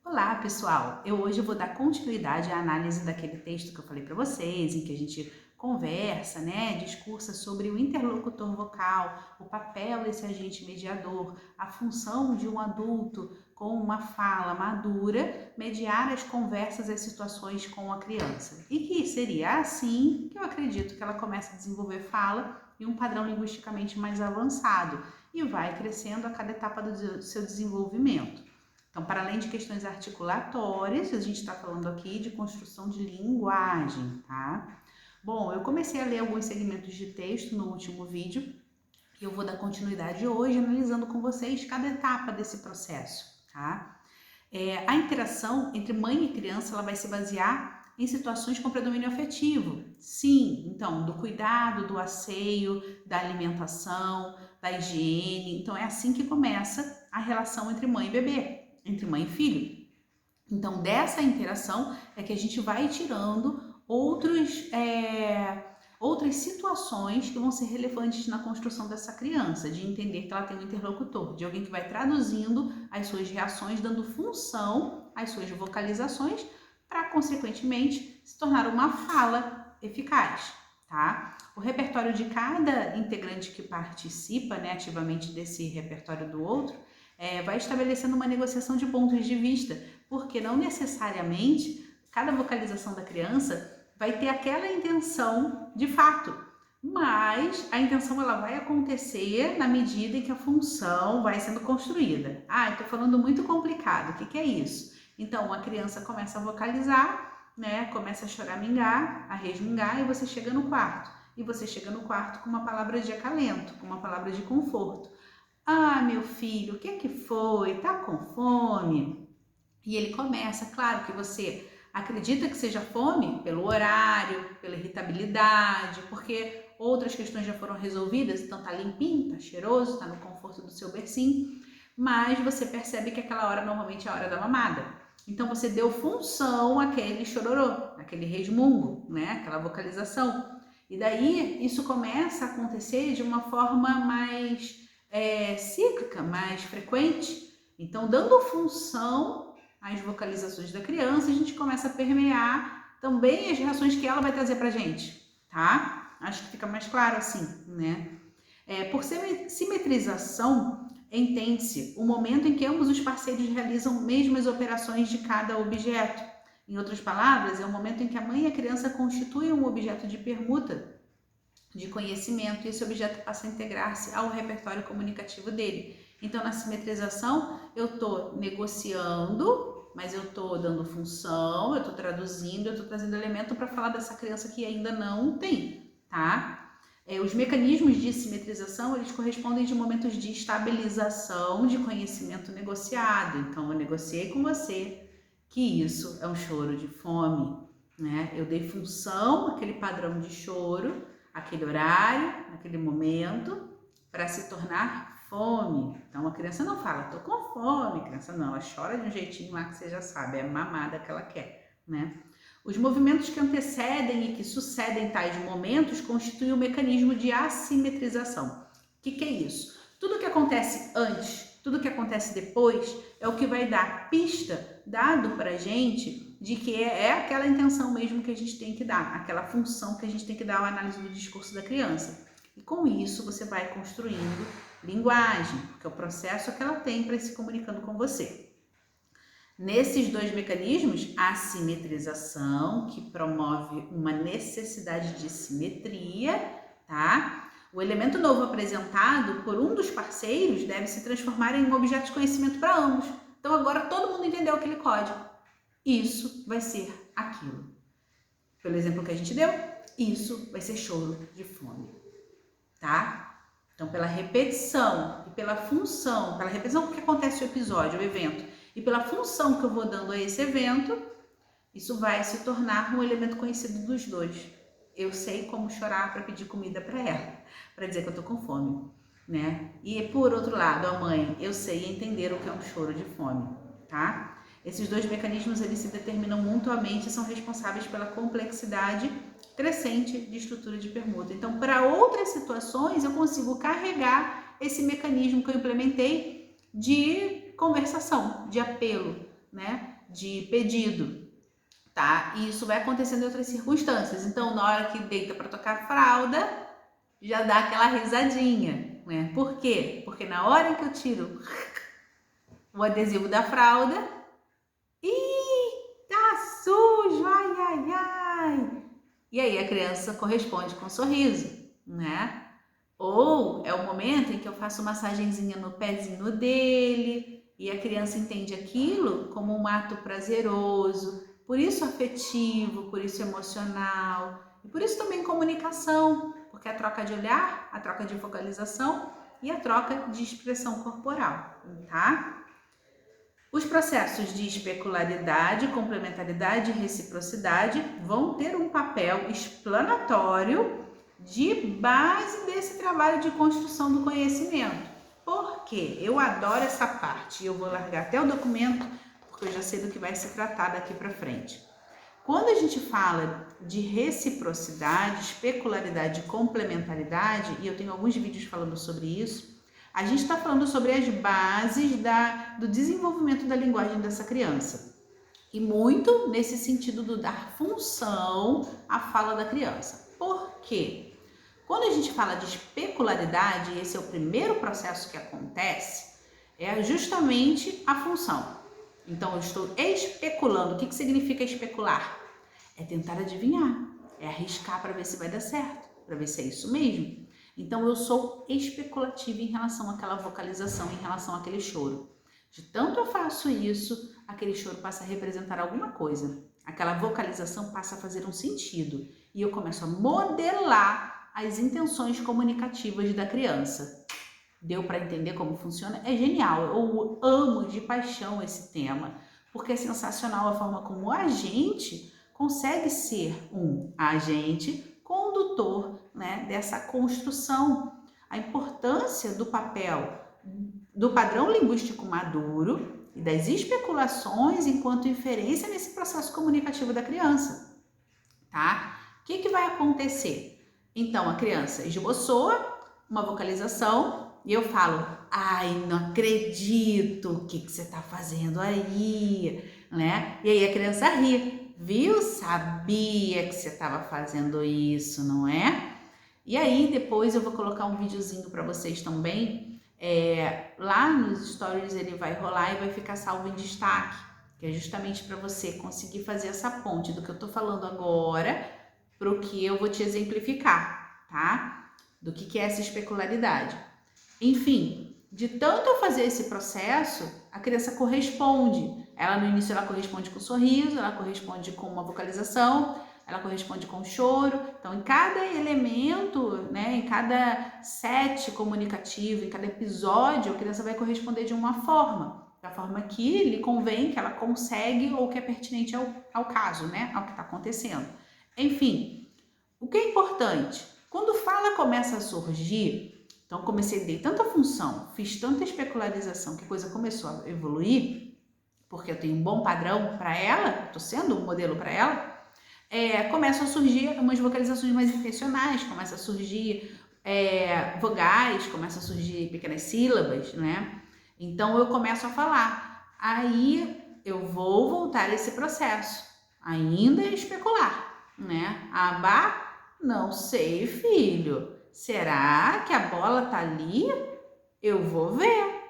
Olá, pessoal! Hoje vou dar continuidade à análise daquele texto que eu falei para vocês, em que a gente conversa, discursa sobre o interlocutor vocal, o papel desse agente mediador, a função de um adulto com uma fala madura mediar as conversas e as situações com a criança. E que seria assim que eu acredito que ela começa a desenvolver fala e um padrão linguisticamente mais avançado e vai crescendo a cada etapa do seu desenvolvimento. Então, para além de questões articulatórias, a gente está falando aqui de construção de linguagem, tá? Bom, eu comecei a ler alguns segmentos de texto no último vídeo e eu vou dar continuidade hoje analisando com vocês cada etapa desse processo, tá? A interação entre mãe e criança ela vai se basear em situações com predomínio afetivo. Sim, então, do cuidado, do asseio, da alimentação, da higiene. Então, é assim que começa a relação entre mãe e bebê, entre mãe e filho. Então, dessa interação é que a gente vai tirando outras situações que vão ser relevantes na construção dessa criança, de entender que ela tem um interlocutor, de alguém que vai traduzindo as suas reações, dando função às suas vocalizações, para, consequentemente, se tornar uma fala eficaz, tá? O repertório de cada integrante que participa, ativamente desse repertório do outro, vai estabelecendo uma negociação de pontos de vista, porque não necessariamente cada vocalização da criança vai ter aquela intenção de fato, mas a intenção ela vai acontecer na medida em que a função vai sendo construída. Estou falando muito complicado, o que é isso? Então, a criança começa a vocalizar, começa a choramingar, a resmungar, e você chega no quarto. E você chega no quarto com uma palavra de acalento, com uma palavra de conforto. Meu filho, o que é que foi? Tá com fome? E ele começa, claro que você acredita que seja fome pelo horário, pela irritabilidade, porque outras questões já foram resolvidas, então tá limpinho, tá cheiroso, tá no conforto do seu bercinho, mas você percebe que aquela hora normalmente é a hora da mamada. Então você deu função àquele chororô, àquele resmungo, aquela vocalização. E daí isso começa a acontecer de uma forma mais cíclica, mais frequente. Então, dando função às vocalizações da criança, a gente começa a permear também as reações que ela vai trazer pra gente, tá? Acho que fica mais claro assim, Por simetrização, entende-se o momento em que ambos os parceiros realizam mesmas operações de cada objeto. Em outras palavras, é o momento em que a mãe e a criança constituem um objeto de permuta de conhecimento e esse objeto passa a integrar-se ao repertório comunicativo dele. Então, na simetrização, eu estou negociando, mas eu estou dando função, eu estou traduzindo, eu estou trazendo elemento para falar dessa criança que ainda não tem, tá? Os mecanismos de simetrização, eles correspondem de momentos de estabilização de conhecimento negociado. Então, eu negociei com você que isso é um choro de fome, Eu dei função àquele padrão de choro, aquele horário, naquele momento, para se tornar fome. Então a criança não fala, tô com fome, a criança não, ela chora de um jeitinho lá que você já sabe, é a mamada que ela quer, Os movimentos que antecedem e que sucedem tais momentos constituem um mecanismo de assimetrização. O que é isso? Tudo que acontece antes, tudo que acontece depois é o que vai dar pista, dado pra gente, de que é aquela intenção mesmo que a gente tem que dar, aquela função que a gente tem que dar ao análise do discurso da criança. E com isso você vai construindo linguagem, porque é o processo que ela tem para ir se comunicando com você. Nesses dois mecanismos, a simetrização, que promove uma necessidade de simetria, tá? O elemento novo apresentado por um dos parceiros deve se transformar em um objeto de conhecimento para ambos. Então agora todo mundo entendeu aquele código. Isso vai ser aquilo. Pelo exemplo que a gente deu, isso vai ser choro de fome, tá? Então, pela repetição e pela função, pela repetição que acontece o episódio, o evento, e pela função que eu vou dando a esse evento, isso vai se tornar um elemento conhecido dos dois. Eu sei como chorar para pedir comida para ela, para dizer que eu tô com fome, E por outro lado, a mãe, eu sei entender o que é um choro de fome, tá? Esses dois mecanismos eles se determinam mutuamente e são responsáveis pela complexidade crescente de estrutura de permuta. Então, para outras situações, eu consigo carregar esse mecanismo que eu implementei de conversação, de apelo, né, de pedido, tá? E isso vai acontecendo em outras circunstâncias. Então, na hora que deita para tocar a fralda, já dá aquela risadinha, né? Por quê? Porque na hora que eu tiro o adesivo da fralda, tá sujo, ai, ai, ai. E aí a criança corresponde com um sorriso, né? Ou é o momento em que eu faço massagenzinha no pezinho dele e a criança entende aquilo como um ato prazeroso, por isso afetivo, por isso emocional, e por isso também comunicação, porque a troca de olhar, a troca de focalização e a troca de expressão corporal, tá? Os processos de especularidade, complementaridade e reciprocidade vão ter um papel explanatório de base desse trabalho de construção do conhecimento. Por quê? Eu adoro essa parte e eu vou largar até o documento porque eu já sei do que vai se tratar daqui para frente. Quando a gente fala de reciprocidade, especularidade e complementaridade, e eu tenho alguns vídeos falando sobre isso, a gente está falando sobre as bases do desenvolvimento da linguagem dessa criança. E muito nesse sentido do dar função à fala da criança. Por quê? Quando a gente fala de especularidade, e esse é o primeiro processo que acontece, é justamente a função. Então, eu estou especulando. O que significa especular? É tentar adivinhar, é arriscar para ver se vai dar certo, para ver se é isso mesmo. Então, eu sou especulativa em relação àquela vocalização, em relação àquele choro. De tanto eu faço isso, aquele choro passa a representar alguma coisa. Aquela vocalização passa a fazer um sentido. E eu começo a modelar as intenções comunicativas da criança. Deu para entender como funciona? É genial. Eu amo de paixão esse tema, porque é sensacional a forma como a gente consegue ser um agente condutor, né, dessa construção. A importância do papel do padrão linguístico maduro e das especulações enquanto inferência nesse processo comunicativo da criança, tá? O que vai acontecer? Então, a criança esboçou uma vocalização e eu falo, ai, não acredito, o que você tá fazendo aí, né? E aí a criança ri. Viu? Sabia que você estava fazendo isso, não é? E aí depois eu vou colocar um videozinho para vocês também. Lá nos stories ele vai rolar e vai ficar salvo em destaque, que é justamente para você conseguir fazer essa ponte do que eu estou falando agora para o que eu vou te exemplificar, tá? Do que é essa especularidade. Enfim, de tanto eu fazer esse processo, a criança corresponde. Ela no início ela corresponde com um sorriso, ela corresponde com uma vocalização, ela corresponde com um choro. Então, em cada elemento, né, em cada set comunicativo, em cada episódio, a criança vai corresponder de uma forma, da forma que lhe convém, que ela consegue ou que é pertinente ao caso, né, ao que está acontecendo. Enfim, o que é importante? Quando fala começa a surgir, então comecei a dar tanta função, fiz tanta especularização que a coisa começou a evoluir, porque eu tenho um bom padrão para ela, estou sendo um modelo para ela, começam a surgir umas vocalizações mais intencionais, começa a surgir vogais, começa a surgir pequenas sílabas, né? Então eu começo a falar, aí eu vou voltar a esse processo, ainda especular, né? Abá, não sei, filho. Será que a bola tá ali? Eu vou ver.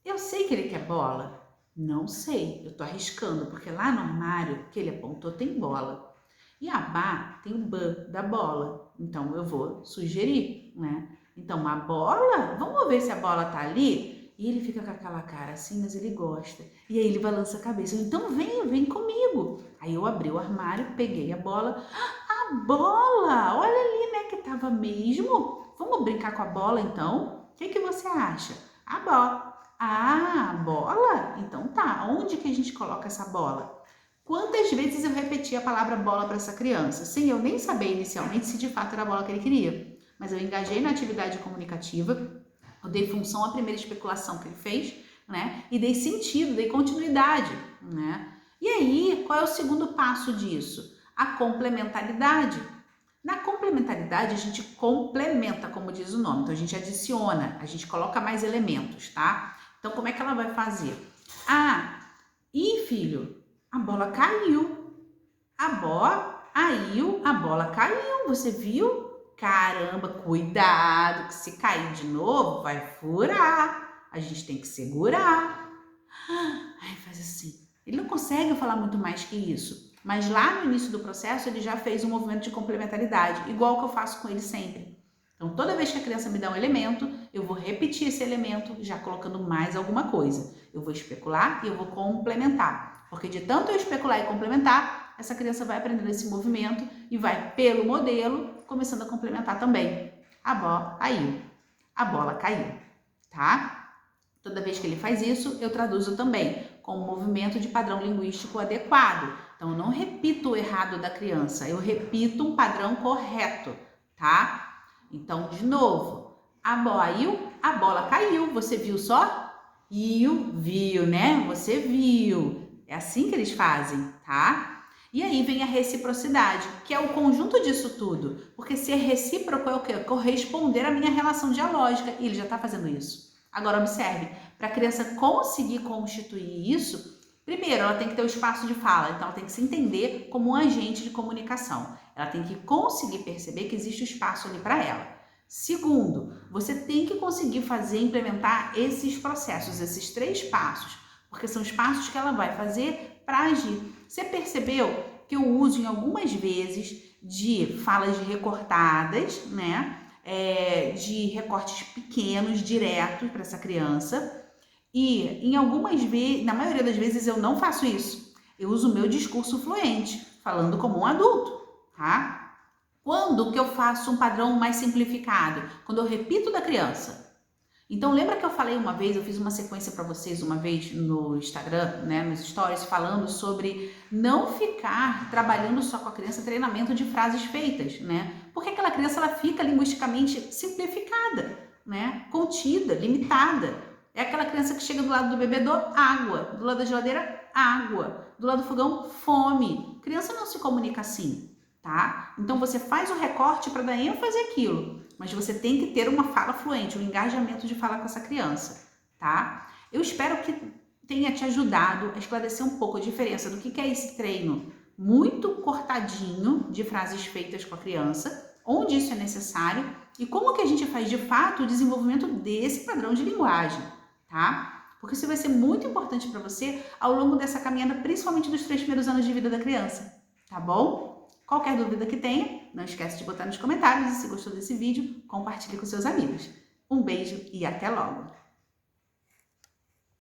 Eu sei que ele quer bola. Não sei, eu tô arriscando, porque lá no armário que ele apontou tem bola. E a Bá tem o ban da bola. Então eu vou sugerir, né? Então a bola, vamos ver se a bola tá ali? E ele fica com aquela cara assim, mas ele gosta. E aí ele balança a cabeça. Então vem comigo. Aí eu abri o armário, peguei a bola. A bola! Olha ali, né, que tava mesmo. Vamos brincar com a bola então? O que você acha? A bola. Ah, a bola? Então tá. Onde que a gente coloca essa bola? Quantas vezes eu repeti a palavra bola para essa criança, sem eu nem saber inicialmente se de fato era a bola que ele queria. Mas eu engajei na atividade comunicativa, eu dei função à primeira especulação que ele fez, né? E dei sentido, dei continuidade, né? E aí, qual é o segundo passo disso? A complementaridade. Na complementaridade, a gente complementa, como diz o nome. Então, a gente adiciona, a gente coloca mais elementos, tá? Então, como é que ela vai fazer? If filho? A bola caiu. A bola caiu. Você viu? Caramba, cuidado, que se cair de novo, vai furar. A gente tem que segurar. Ai, faz assim. Ele não consegue falar muito mais que isso. Mas lá no início do processo, ele já fez um movimento de complementaridade, igual que eu faço com ele sempre. Então, toda vez que a criança me dá um elemento, eu vou repetir esse elemento, já colocando mais alguma coisa. Eu vou especular e eu vou complementar. Porque de tanto eu especular e complementar, essa criança vai aprendendo esse movimento e vai, pelo modelo, começando a complementar também. A bola caiu. A bola caiu, tá? Toda vez que ele faz isso, eu traduzo também com um movimento de padrão linguístico adequado. Então, eu não repito o errado da criança, eu repito um padrão correto, tá? Então, de novo, a bola caiu, você viu só? Viu, né? Você viu. É assim que eles fazem, tá? E aí vem a reciprocidade, que é o conjunto disso tudo. Porque ser recíproco é o quê? Corresponder à minha relação dialógica. E ele já está fazendo isso. Agora, observe, para a criança conseguir constituir isso, primeiro, ela tem que ter o espaço de fala, então ela tem que se entender como um agente de comunicação. Ela tem que conseguir perceber que existe o espaço ali para ela. Segundo, você tem que conseguir implementar esses processos, esses 3 passos, porque são os passos que ela vai fazer para agir. Você percebeu que eu uso em algumas vezes de falas recortadas, né? De recortes pequenos, diretos para essa criança. E em algumas vezes, na maioria das vezes eu não faço isso. Eu uso o meu discurso fluente, falando como um adulto, tá? Quando que eu faço um padrão mais simplificado? Quando eu repito da criança. Então, lembra que eu falei uma vez, eu fiz uma sequência para vocês uma vez no Instagram, né, nos stories, falando sobre não ficar trabalhando só com a criança treinamento de frases feitas, né? Porque aquela criança, ela fica linguisticamente simplificada, né? Contida, limitada. É aquela criança que chega do lado do bebedor, água. Do lado da geladeira, água. Do lado do fogão, fome. Criança não se comunica assim, tá? Então, você faz o recorte para dar ênfase àquilo. Mas você tem que ter uma fala fluente, um engajamento de falar com essa criança, tá? Eu espero que tenha te ajudado a esclarecer um pouco a diferença do que é esse treino muito cortadinho de frases feitas com a criança, onde isso é necessário e como que a gente faz de fato o desenvolvimento desse padrão de linguagem, tá? Porque isso vai ser muito importante para você ao longo dessa caminhada, principalmente dos 3 primeiros anos de vida da criança, tá bom? Qualquer dúvida que tenha, não esquece de botar nos comentários e se gostou desse vídeo, compartilhe com seus amigos. Um beijo e até logo!